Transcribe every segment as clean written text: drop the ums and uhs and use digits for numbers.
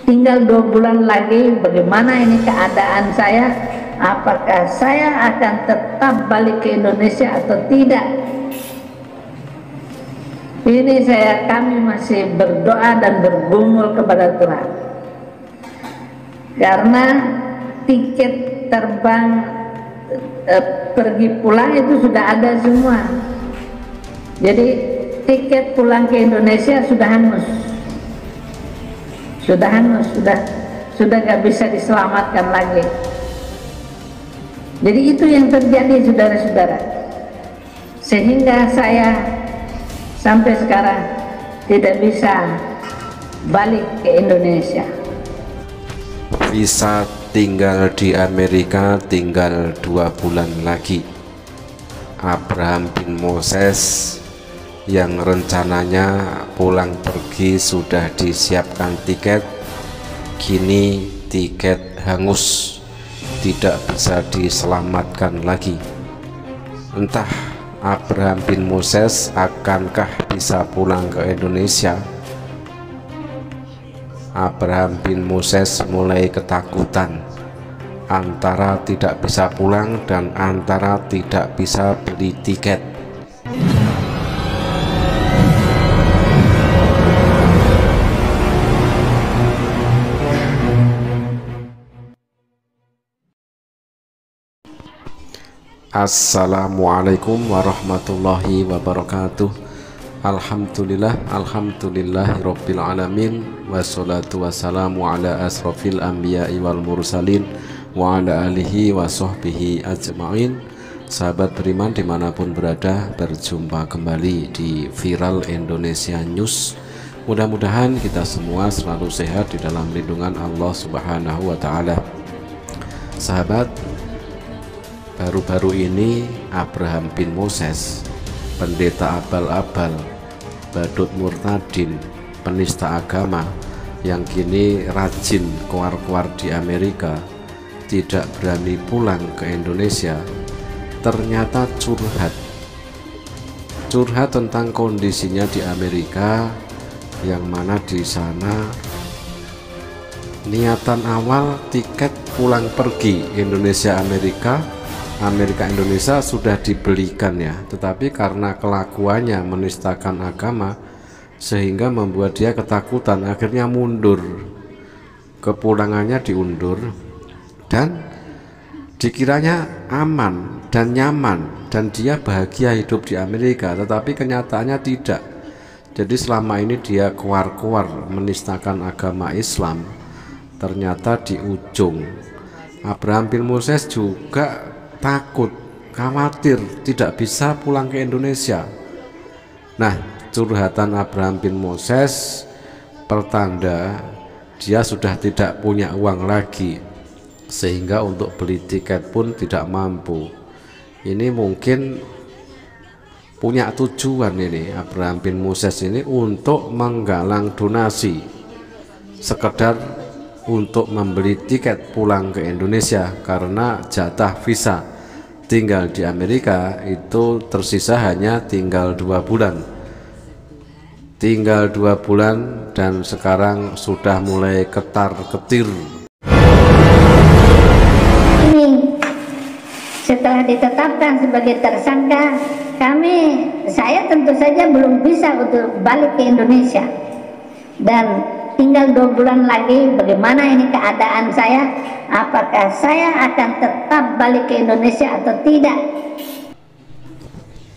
tinggal 2 bulan lagi, bagaimana ini keadaan saya, apakah saya akan tetap balik ke Indonesia atau tidak. Ini kami masih berdoa dan bergumul kepada Tuhan, karena tiket terbang pergi pulang itu sudah ada semua. Jadi tiket pulang ke Indonesia sudah hangus, sudah nggak bisa diselamatkan lagi. Jadi itu yang terjadi, saudara-saudara, sehingga saya sampai sekarang tidak bisa balik ke Indonesia. Visa tinggal di Amerika tinggal 2 bulan lagi. Abraham bin Moses yang rencananya pulang pergi sudah disiapkan tiket, kini tiket hangus, tidak bisa diselamatkan lagi. Entah Abraham bin Moses akankah bisa pulang ke Indonesia. Abraham bin Moses mulai ketakutan antara tidak bisa pulang dan antara tidak bisa beli tiket. Assalamualaikum warahmatullahi wabarakatuh. Alhamdulillahirabbil alamin, wassalatu wassalamu ala asrofil anbiya'i wal mursalin wa ala alihi wa sahbihi ajma'in. Sahabat beriman dimanapun berada, berjumpa kembali di Viral Indonesia News. Mudah-mudahan kita semua selalu sehat di dalam lindungan Allah Subhanahu wa ta'ala. Sahabat, baru-baru ini Abraham bin Moses, pendeta abal-abal, badut murtadin, penista agama yang kini rajin keluar-keluar di Amerika, tidak berani pulang ke Indonesia, ternyata curhat tentang kondisinya di Amerika, yang mana di sana niatan awal tiket pulang pergi Indonesia Indonesia sudah dibelikan ya, tetapi karena kelakuannya menistakan agama sehingga membuat dia ketakutan, akhirnya mundur, kepulangannya diundur dan dikiranya aman dan nyaman dan dia bahagia hidup di Amerika, tetapi kenyataannya tidak. Jadi selama ini dia keluar-keluar menistakan agama Islam, ternyata di ujung Abraham bin Moses juga takut, khawatir tidak bisa pulang ke Indonesia. Nah, curhatan Abraham bin Moses pertanda dia sudah tidak punya uang lagi, sehingga untuk beli tiket pun tidak mampu. Ini mungkin punya tujuan ini Abraham bin Moses ini untuk menggalang donasi, sekedar untuk membeli tiket pulang ke Indonesia, karena jatah visa tinggal di Amerika itu tersisa hanya tinggal 2 bulan. Tinggal 2 bulan dan sekarang sudah mulai ketar-ketir. Ini setelah ditetapkan sebagai tersangka, saya tentu saja belum bisa untuk balik ke Indonesia, dan tinggal 2 bulan lagi, bagaimana ini keadaan saya, apakah saya akan tetap balik ke Indonesia atau tidak.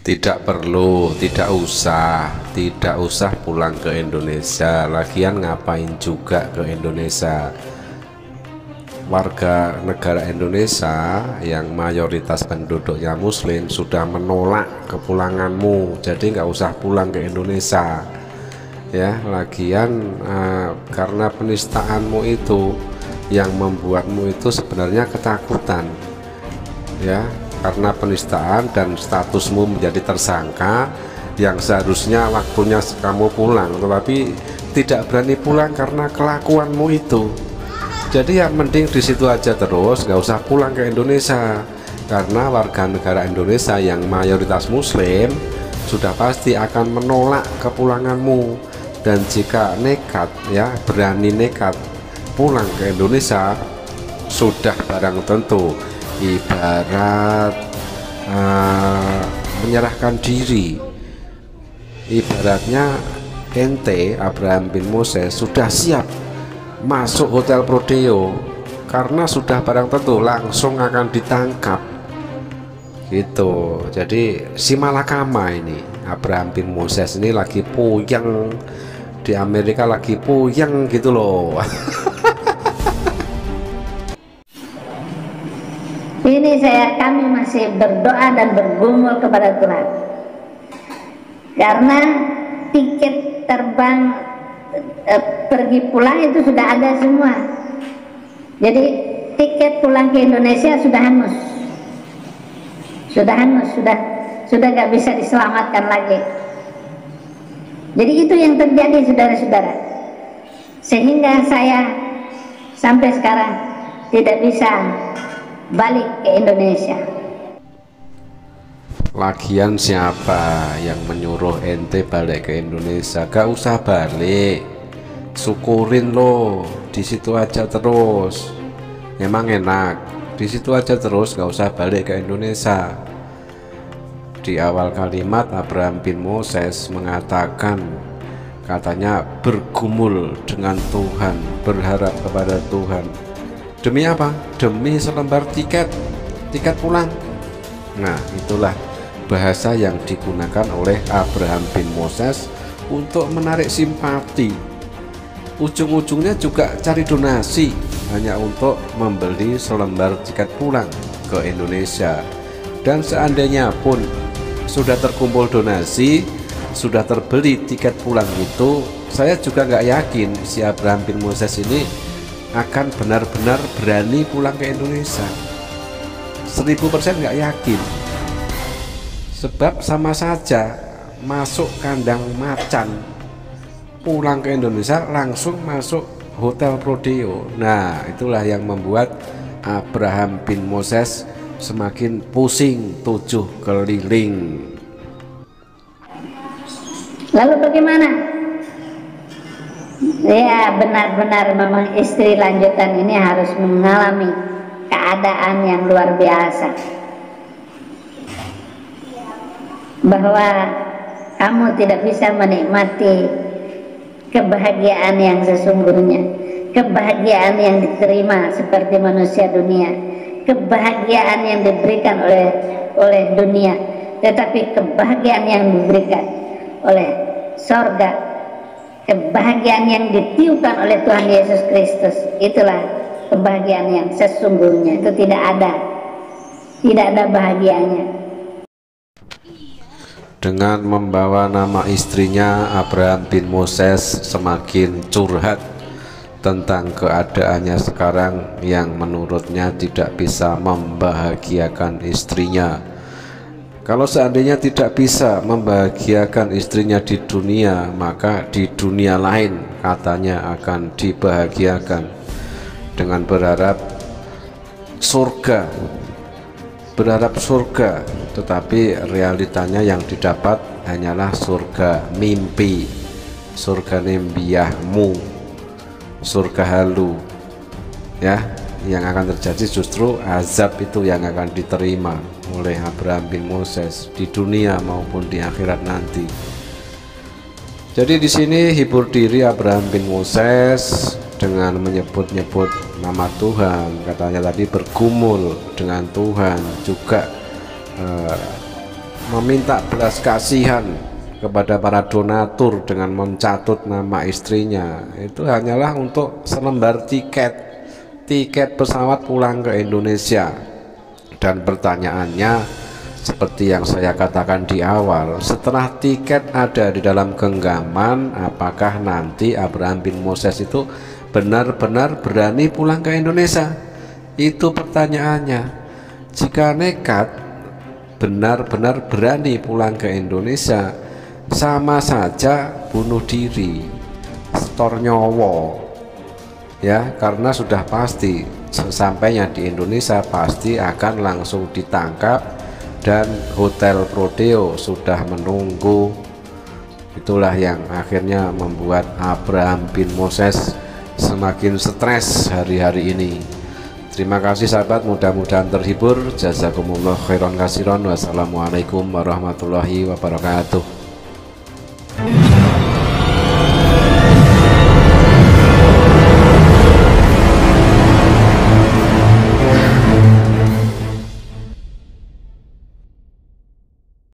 Tidak perlu, tidak usah pulang ke Indonesia. Lagian ngapain juga ke Indonesia? Warga negara Indonesia yang mayoritas penduduknya muslim sudah menolak kepulanganmu, jadi nggak usah pulang ke Indonesia ya. Lagian karena penistaanmu itu yang membuatmu itu sebenarnya ketakutan ya, karena penistaan dan statusmu menjadi tersangka yang seharusnya waktunya kamu pulang, tetapi tidak berani pulang karena kelakuanmu itu. Jadi ya mending di situ aja terus, nggak usah pulang ke Indonesia, karena warga negara Indonesia yang mayoritas muslim sudah pasti akan menolak kepulanganmu. Dan jika nekat ya, berani nekat pulang ke Indonesia sudah barang tentu, ibarat menyerahkan diri. Ibaratnya ente Abraham bin Moses sudah siap masuk Hotel Prodeo karena sudah barang tentu langsung akan ditangkap gitu. Jadi si malakama ini, Abraham bin Moses ini lagi puyeng di Amerika, lagi puyeng gitu loh. Ini kami masih berdoa dan bergumul kepada Tuhan karena tiket terbang pergi pulang itu sudah ada semua. Jadi tiket pulang ke Indonesia sudah hangus, sudah nggak bisa diselamatkan lagi. Jadi itu yang terjadi, saudara-saudara, sehingga saya sampai sekarang tidak bisa balik ke Indonesia. Lagian siapa yang menyuruh ente balik ke Indonesia? Gak usah balik, syukurin loh, di situ aja terus. Emang enak, di situ aja terus, gak usah balik ke Indonesia. Di awal kalimat Abraham bin Moses mengatakan, katanya bergumul dengan Tuhan, berharap kepada Tuhan. Demi apa? Demi selembar tiket pulang. Nah, itulah bahasa yang digunakan oleh Abraham bin Moses untuk menarik simpati. Ujung-ujungnya juga cari donasi hanya untuk membeli selembar tiket pulang ke Indonesia. Dan seandainya pun sudah terkumpul donasi, sudah terbeli tiket pulang itu, saya juga nggak yakin si Abraham bin Moses ini akan benar-benar berani pulang ke Indonesia. 1000% nggak yakin, sebab sama saja masuk kandang macan, pulang ke Indonesia langsung masuk Hotel Prodeo. Nah, itulah yang membuat Abraham bin Moses semakin pusing 7 keliling. Lalu bagaimana? Ya, benar-benar memang istri lanjutan ini harus mengalami keadaan yang luar biasa, bahwa kamu tidak bisa menikmati kebahagiaan yang sesungguhnya, kebahagiaan yang diterima seperti manusia dunia, kebahagiaan yang diberikan oleh dunia, tetapi kebahagiaan yang diberikan oleh sorga, kebahagiaan yang ditiupkan oleh Tuhan Yesus Kristus, itulah kebahagiaan yang sesungguhnya. Itu tidak ada bahagianya. Dengan membawa nama istrinya, Abraham bin Moses semakin curhat tentang keadaannya sekarang yang menurutnya tidak bisa membahagiakan istrinya. Kalau seandainya tidak bisa membahagiakan istrinya di dunia, maka di dunia lain katanya akan dibahagiakan dengan berharap surga, tetapi realitanya yang didapat hanyalah surga mimpi, surga nembiahmu, surga halu, ya. Yang akan terjadi justru azab itu yang akan diterima oleh Abraham bin Moses di dunia maupun di akhirat nanti. Jadi di sini hibur diri Abraham bin Moses dengan menyebut-nyebut nama Tuhan, katanya tadi bergumul dengan Tuhan, juga meminta belas kasihan kepada para donatur dengan mencatut nama istrinya. Itu hanyalah untuk selembar tiket pesawat pulang ke Indonesia. Dan pertanyaannya seperti yang saya katakan di awal, setelah tiket ada di dalam genggaman, apakah nanti Abraham bin Moses itu benar-benar berani pulang ke Indonesia? Itu pertanyaannya. Jika nekat benar-benar berani pulang ke Indonesia, sama saja bunuh diri, setor nyowo, ya, karena sudah pasti sesampainya di Indonesia pasti akan langsung ditangkap dan Hotel Prodeo sudah menunggu. Itulah yang akhirnya membuat Abraham bin Moses semakin stres hari-hari ini. Terima kasih sahabat, mudah-mudahan terhibur. Jazakumullah khairan kasiron. Wassalamualaikum warahmatullahi wabarakatuh.